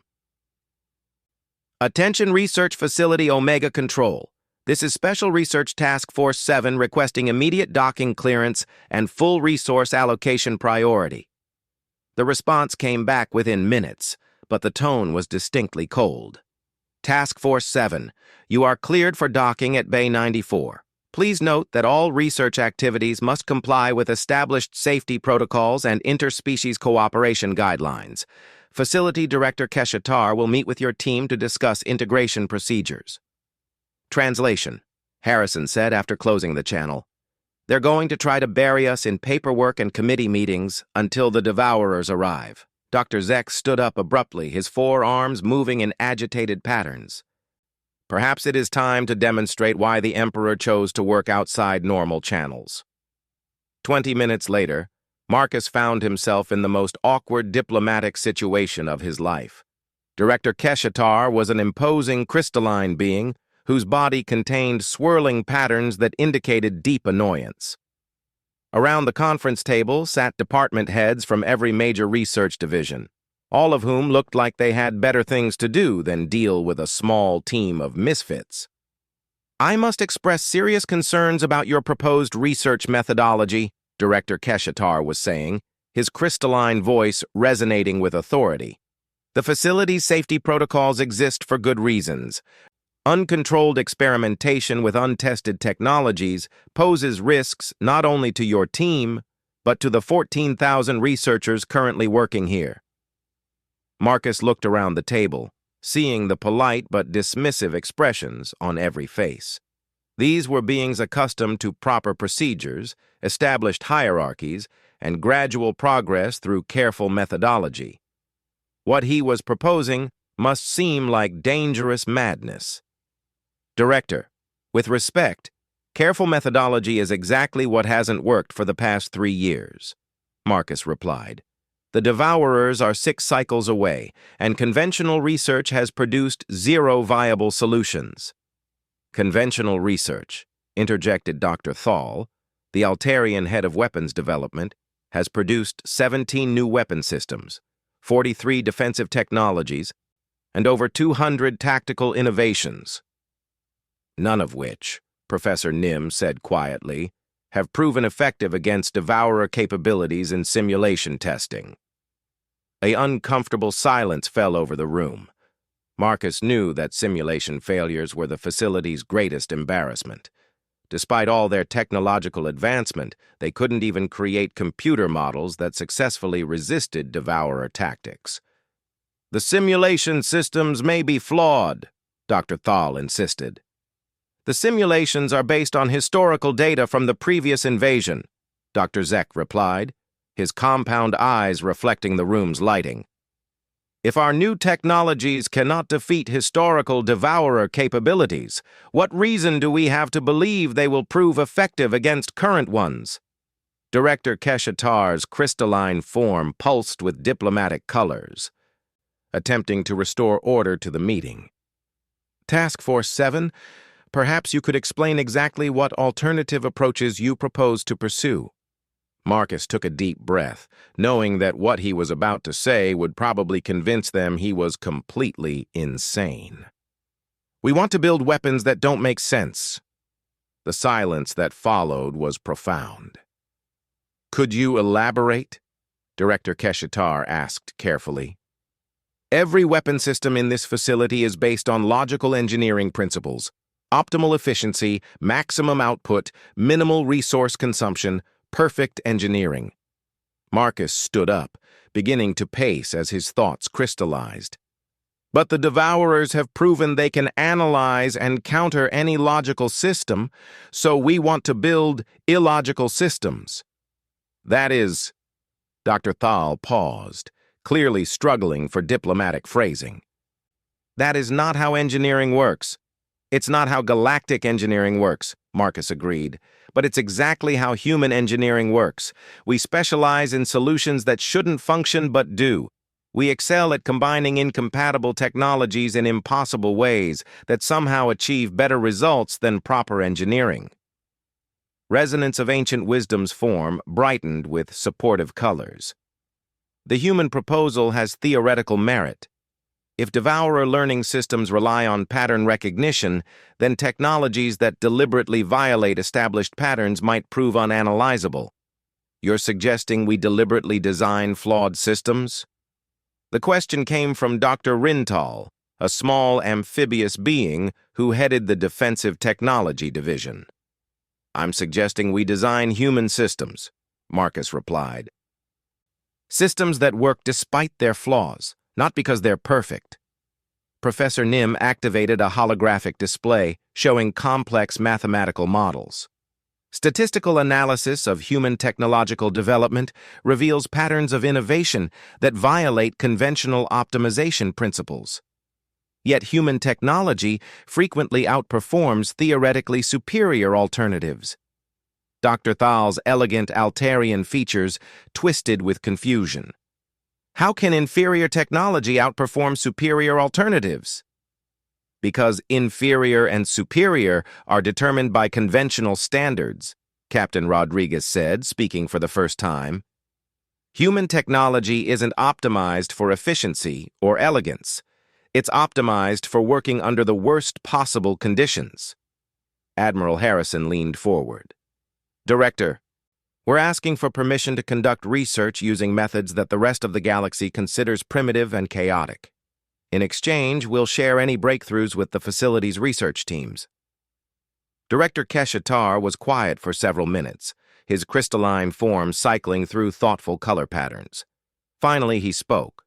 Attention Research Facility Omega Control. This is Special Research Task Force 7 requesting immediate docking clearance and full resource allocation priority. The response came back within minutes, but the tone was distinctly cold. Task Force 7, you are cleared for docking at Bay 94. Please note that all research activities must comply with established safety protocols and interspecies cooperation guidelines. Facility Director Keshatar will meet with your team to discuss integration procedures. Translation, Harrison said after closing the channel. They're going to try to bury us in paperwork and committee meetings until the Devourers arrive. Dr. Zek stood up abruptly, his forearms moving in agitated patterns. Perhaps it is time to demonstrate why the Emperor chose to work outside normal channels. 20 minutes later, Marcus found himself in the most awkward diplomatic situation of his life. Director Keshatar was an imposing crystalline being whose body contained swirling patterns that indicated deep annoyance. Around the conference table sat department heads from every major research division, all of whom looked like they had better things to do than deal with a small team of misfits. I must express serious concerns about your proposed research methodology, Director Keshatar was saying, his crystalline voice resonating with authority. The facility's safety protocols exist for good reasons. Uncontrolled experimentation with untested technologies poses risks not only to your team, but to the 14,000 researchers currently working here. Marcus looked around the table, seeing the polite but dismissive expressions on every face. These were beings accustomed to proper procedures, established hierarchies, and gradual progress through careful methodology. What he was proposing must seem like dangerous madness. Director, with respect, careful methodology is exactly what hasn't worked for the past 3 years, Marcus replied. The Devourers are 6 cycles away, and conventional research has produced 0 viable solutions. Conventional research, interjected Dr. Thal, the Altarian head of weapons development, has produced 17 new weapon systems, 43 defensive technologies, and over 200 tactical innovations. None of which, Professor Nim said quietly, have proven effective against Devourer capabilities in simulation testing. An uncomfortable silence fell over the room. Marcus knew that simulation failures were the facility's greatest embarrassment. Despite all their technological advancement, they couldn't even create computer models that successfully resisted Devourer tactics. The simulation systems may be flawed, Dr. Thal insisted. The simulations are based on historical data from the previous invasion, Dr. Zek replied, his compound eyes reflecting the room's lighting. If our new technologies cannot defeat historical Devourer capabilities, what reason do we have to believe they will prove effective against current ones? Director Keshatar's crystalline form pulsed with diplomatic colors, attempting to restore order to the meeting. Task Force 7, perhaps you could explain exactly what alternative approaches you propose to pursue. Marcus took a deep breath, knowing that what he was about to say would probably convince them he was completely insane. We want to build weapons that don't make sense. The silence that followed was profound. Could you elaborate? Director Keshatar asked carefully. Every weapon system in this facility is based on logical engineering principles. Optimal efficiency, maximum output, minimal resource consumption, perfect engineering. Marcus stood up, beginning to pace as his thoughts crystallized. But the Devourers have proven they can analyze and counter any logical system, so we want to build illogical systems. That is, Dr. Thal paused, clearly struggling for diplomatic phrasing. That is not how engineering works. It's not how galactic engineering works, Marcus agreed, but it's exactly how human engineering works. We specialize in solutions that shouldn't function but do. We excel at combining incompatible technologies in impossible ways that somehow achieve better results than proper engineering. Resonance of ancient wisdom's form brightened with supportive colors. The human proposal has theoretical merit. If devourer learning systems rely on pattern recognition, then technologies that deliberately violate established patterns might prove unanalyzable. You're suggesting we deliberately design flawed systems? The question came from Dr. Rintal, a small amphibious being who headed the Defensive Technology Division. I'm suggesting we design human systems, Marcus replied. Systems that work despite their flaws, not because they're perfect. Professor Nim activated a holographic display showing complex mathematical models. Statistical analysis of human technological development reveals patterns of innovation that violate conventional optimization principles. Yet human technology frequently outperforms theoretically superior alternatives. Dr. Thal's elegant Altarian features twisted with confusion. How can inferior technology outperform superior alternatives? Because inferior and superior are determined by conventional standards, Captain Rodriguez said, speaking for the first time. Human technology isn't optimized for efficiency or elegance. It's optimized for working under the worst possible conditions. Admiral Harrison leaned forward. Director, we're asking for permission to conduct research using methods that the rest of the galaxy considers primitive and chaotic. In exchange, we'll share any breakthroughs with the facility's research teams. Director Keshatar was quiet for several minutes, his crystalline form cycling through thoughtful color patterns. Finally, he spoke.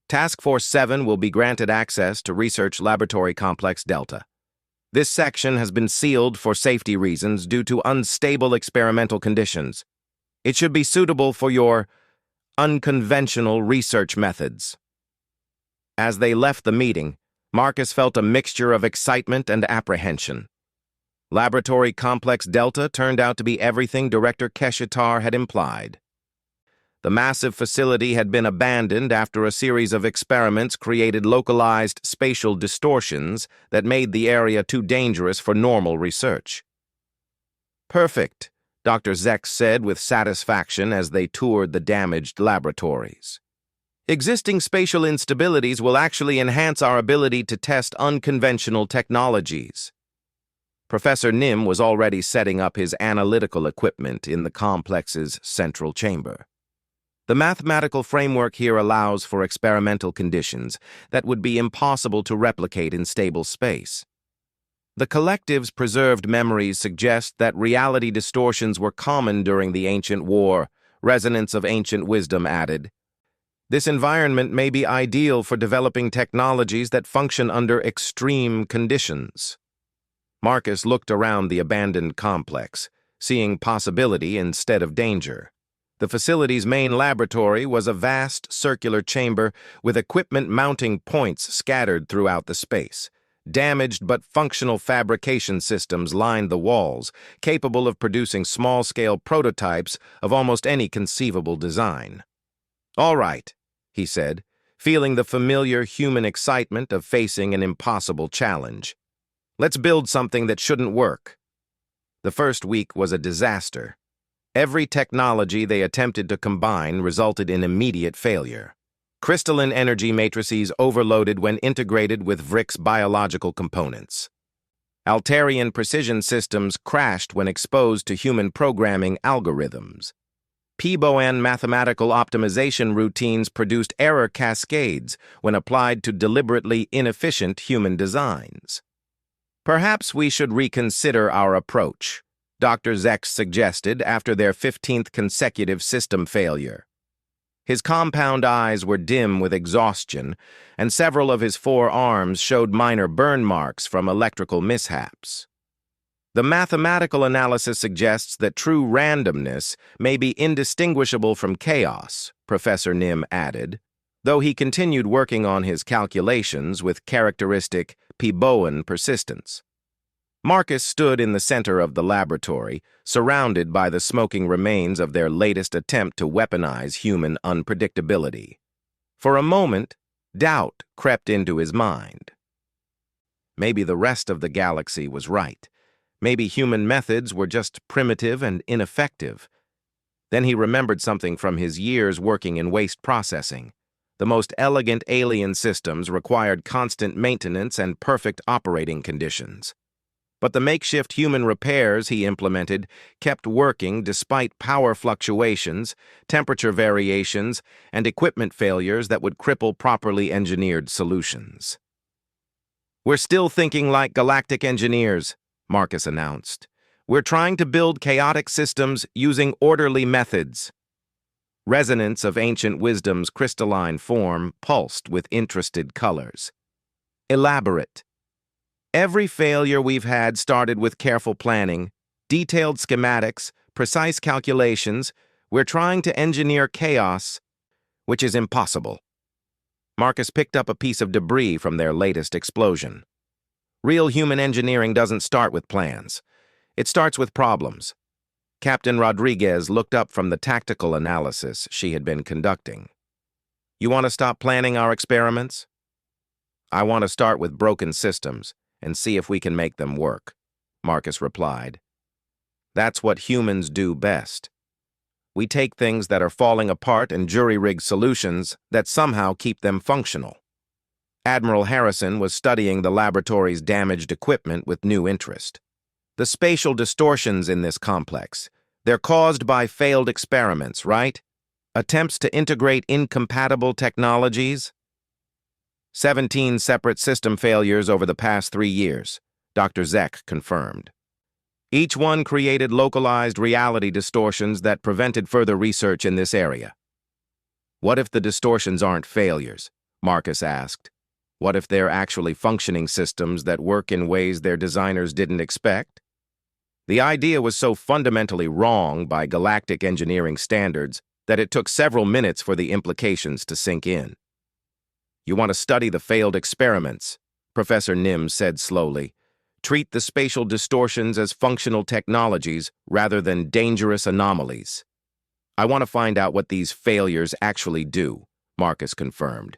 Task Force 7 will be granted access to Research Laboratory Complex Delta. This section has been sealed for safety reasons due to unstable experimental conditions. It should be suitable for your unconventional research methods. As they left the meeting, Marcus felt a mixture of excitement and apprehension. Laboratory Complex Delta turned out to be everything Director Keshatar had implied. The massive facility had been abandoned after a series of experiments created localized spatial distortions that made the area too dangerous for normal research. Perfect, Dr. Zex said with satisfaction as they toured the damaged laboratories. Existing spatial instabilities will actually enhance our ability to test unconventional technologies. Professor Nim was already setting up his analytical equipment in the complex's central chamber. The mathematical framework here allows for experimental conditions that would be impossible to replicate in stable space. The collective's preserved memories suggest that reality distortions were common during the ancient war, Resonance of Ancient Wisdom added. This environment may be ideal for developing technologies that function under extreme conditions. Marcus looked around the abandoned complex, seeing possibility instead of danger. The facility's main laboratory was a vast circular chamber with equipment mounting points scattered throughout the space. Damaged but functional fabrication systems lined the walls, capable of producing small-scale prototypes of almost any conceivable design. All right, he said, feeling the familiar human excitement of facing an impossible challenge. Let's build something that shouldn't work. The first week was a disaster. Every technology they attempted to combine resulted in immediate failure. Crystalline energy matrices overloaded when integrated with Vrick's biological components. Altarian precision systems crashed when exposed to human programming algorithms. P-Boan mathematical optimization routines produced error cascades when applied to deliberately inefficient human designs. Perhaps we should reconsider our approach, Dr. Zex suggested after their 15th consecutive system failure. His compound eyes were dim with exhaustion, and several of his 4 arms showed minor burn marks from electrical mishaps. The mathematical analysis suggests that true randomness may be indistinguishable from chaos, Professor Nim added, though he continued working on his calculations with characteristic P-Boan persistence. Marcus stood in the center of the laboratory, surrounded by the smoking remains of their latest attempt to weaponize human unpredictability. For a moment, doubt crept into his mind. Maybe the rest of the galaxy was right. Maybe human methods were just primitive and ineffective. Then he remembered something from his years working in waste processing. The most elegant alien systems required constant maintenance and perfect operating conditions. But the makeshift human repairs he implemented kept working despite power fluctuations, temperature variations, and equipment failures that would cripple properly engineered solutions. "We're still thinking like galactic engineers," Marcus announced. "We're trying to build chaotic systems using orderly methods." Resonance of ancient wisdom's crystalline form pulsed with interested colors. "Elaborate. Every failure we've had started with careful planning, detailed schematics, precise calculations. We're trying to engineer chaos, which is impossible." Marcus picked up a piece of debris from their latest explosion. "Real human engineering doesn't start with plans. It starts with problems." Captain Rodriguez looked up from the tactical analysis she had been conducting. "You want to stop planning our experiments?" "I want to start with broken systems and see if we can make them work," Marcus replied. "That's what humans do best. We take things that are falling apart and jury-rig solutions that somehow keep them functional." Admiral Harrison was studying the laboratory's damaged equipment with new interest. "The spatial distortions in this complex, they're caused by failed experiments, right? Attempts to integrate incompatible technologies?" 17 separate system failures over the past 3 years, Dr. Zek confirmed. Each one created localized reality distortions that prevented further research in this area. "What if the distortions aren't failures?" Marcus asked. "What if they're actually functioning systems that work in ways their designers didn't expect?" The idea was so fundamentally wrong by galactic engineering standards that it took several minutes for the implications to sink in. "You want to study the failed experiments," Professor Nim said slowly. "Treat the spatial distortions as functional technologies rather than dangerous anomalies." "I want to find out what these failures actually do," Marcus confirmed.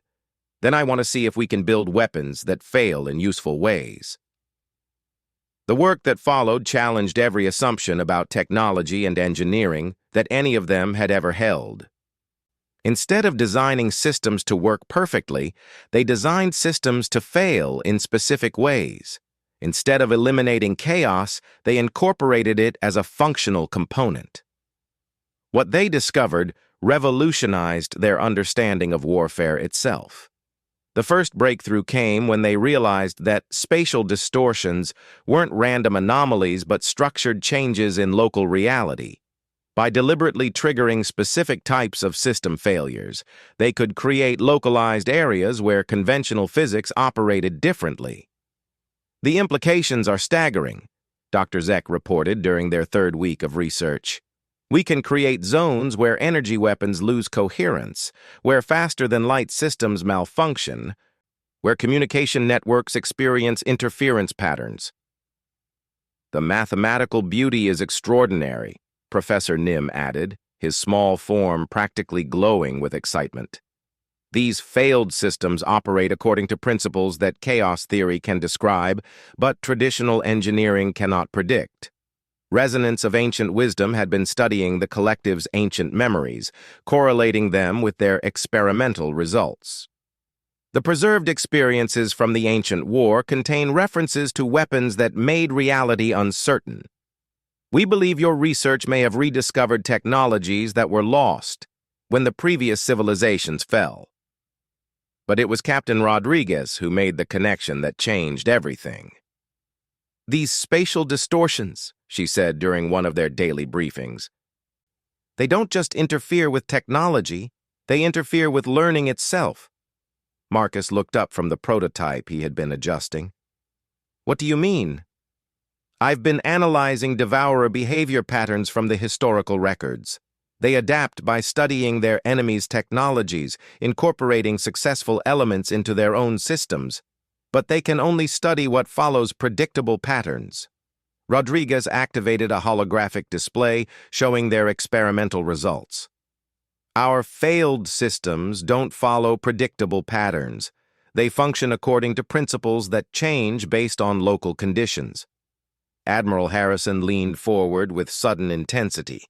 "Then I want to see if we can build weapons that fail in useful ways." The work that followed challenged every assumption about technology and engineering that any of them had ever held. Instead of designing systems to work perfectly, they designed systems to fail in specific ways. Instead of eliminating chaos, they incorporated it as a functional component. What they discovered revolutionized their understanding of warfare itself. The first breakthrough came when they realized that spatial distortions weren't random anomalies but structured changes in local reality. By deliberately triggering specific types of system failures, they could create localized areas where conventional physics operated differently. "The implications are staggering," Dr. Zek reported during their 3rd week of research. "We can create zones where energy weapons lose coherence, where faster-than-light systems malfunction, where communication networks experience interference patterns." "The mathematical beauty is extraordinary," Professor Nim added, his small form practically glowing with excitement. "These failed systems operate according to principles that chaos theory can describe, but traditional engineering cannot predict." Resonance of ancient wisdom had been studying the collective's ancient memories, correlating them with their experimental results. The preserved experiences from the ancient war contain references to weapons that made reality uncertain. "We believe your research may have rediscovered technologies that were lost when the previous civilizations fell." But it was Captain Rodriguez who made the connection that changed everything. "These spatial distortions," she said during one of their daily briefings, "they don't just interfere with technology, they interfere with learning itself." Marcus looked up from the prototype he had been adjusting. "What do you mean?" "I've been analyzing devourer behavior patterns from the historical records. They adapt by studying their enemies' technologies, incorporating successful elements into their own systems, but they can only study what follows predictable patterns." Rodriguez activated a holographic display showing their experimental results. Our failed systems don't follow predictable patterns. They function according to principles that change based on local conditions. Admiral Harrison leaned forward with sudden intensity.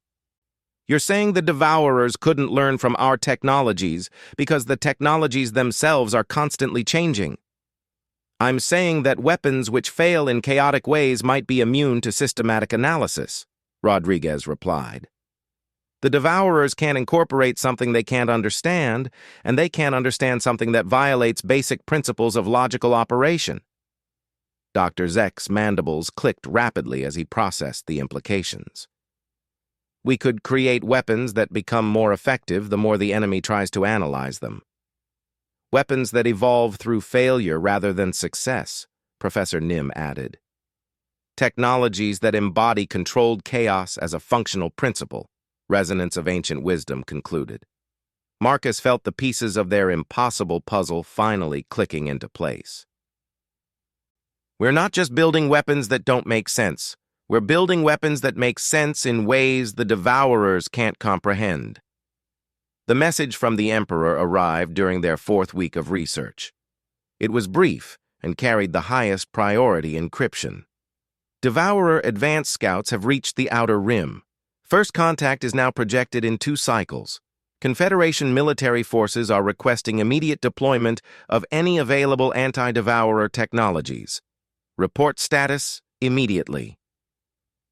You're saying the Devourers couldn't learn from our technologies because the technologies themselves are constantly changing. I'm saying that weapons which fail in chaotic ways might be immune to systematic analysis, Rodriguez replied. The Devourers can't incorporate something they can't understand, and they can't understand something that violates basic principles of logical operation. Dr. Zek's mandibles clicked rapidly as he processed the implications. We could create weapons that become more effective the more the enemy tries to analyze them. Weapons that evolve through failure rather than success, Professor Nim added. Technologies that embody controlled chaos as a functional principle, Resonance of Ancient Wisdom concluded. Marcus felt the pieces of their impossible puzzle finally clicking into place. We're not just building weapons that don't make sense. We're building weapons that make sense in ways the Devourers can't comprehend. The message from the Emperor arrived during their 4th week of research. It was brief and carried the highest priority encryption. Devourer advanced scouts have reached the Outer Rim. First contact is now projected in 2 cycles. Confederation military forces are requesting immediate deployment of any available anti-Devourer technologies. Report status immediately.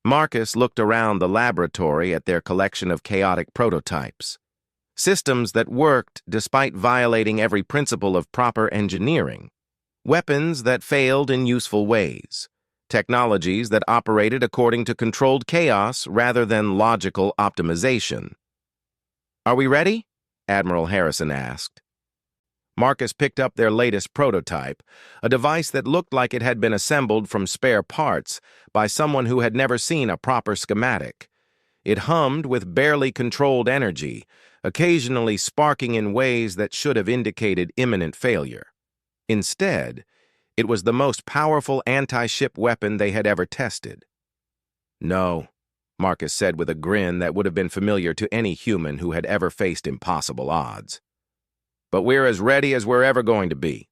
Marcus looked around the laboratory at their collection of chaotic prototypes. Systems that worked despite violating every principle of proper engineering. Weapons that failed in useful ways. Technologies that operated according to controlled chaos rather than logical optimization. Are we ready? Admiral Harrison asked. Marcus picked up their latest prototype, a device that looked like it had been assembled from spare parts by someone who had never seen a proper schematic. It hummed with barely controlled energy, occasionally sparking in ways that should have indicated imminent failure. Instead, it was the most powerful anti-ship weapon they had ever tested. No, Marcus said with a grin that would have been familiar to any human who had ever faced impossible odds. But we're as ready as we're ever going to be.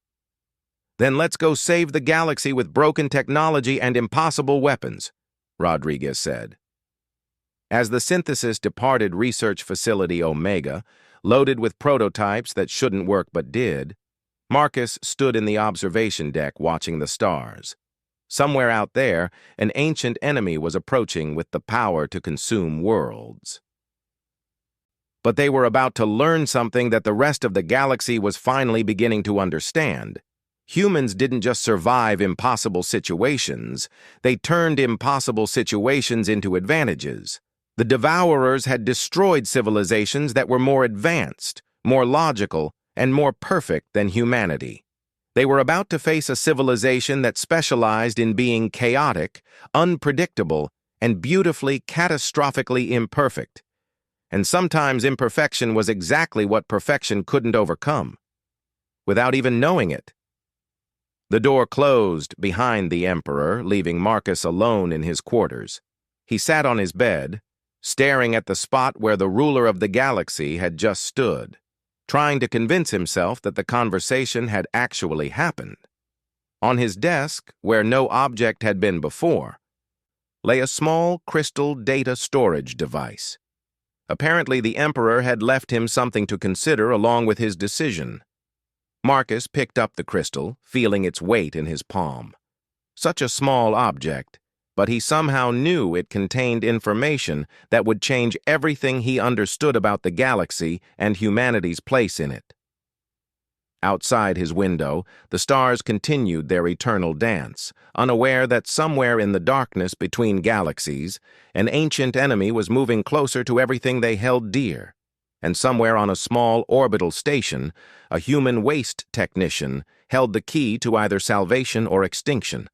Then let's go save the galaxy with broken technology and impossible weapons, Rodriguez said. As the synthesis departed Research Facility Omega, loaded with prototypes that shouldn't work but did, Marcus stood in the observation deck watching the stars. Somewhere out there, an ancient enemy was approaching with the power to consume worlds. But they were about to learn something that the rest of the galaxy was finally beginning to understand. Humans didn't just survive impossible situations, they turned impossible situations into advantages. The Devourers had destroyed civilizations that were more advanced, more logical, and more perfect than humanity. They were about to face a civilization that specialized in being chaotic, unpredictable, and beautifully, catastrophically imperfect. And sometimes imperfection was exactly what perfection couldn't overcome, without even knowing it. The door closed behind the Emperor, leaving Marcus alone in his quarters. He sat on his bed, staring at the spot where the ruler of the galaxy had just stood, trying to convince himself that the conversation had actually happened. On his desk, where no object had been before, lay a small crystal data storage device. Apparently, the Emperor had left him something to consider along with his decision. Marcus picked up the crystal, feeling its weight in his palm. Such a small object, but he somehow knew it contained information that would change everything he understood about the galaxy and humanity's place in it. Outside his window, the stars continued their eternal dance, unaware that somewhere in the darkness between galaxies, an ancient enemy was moving closer to everything they held dear, and somewhere on a small orbital station, a human waste technician held the key to either salvation or extinction.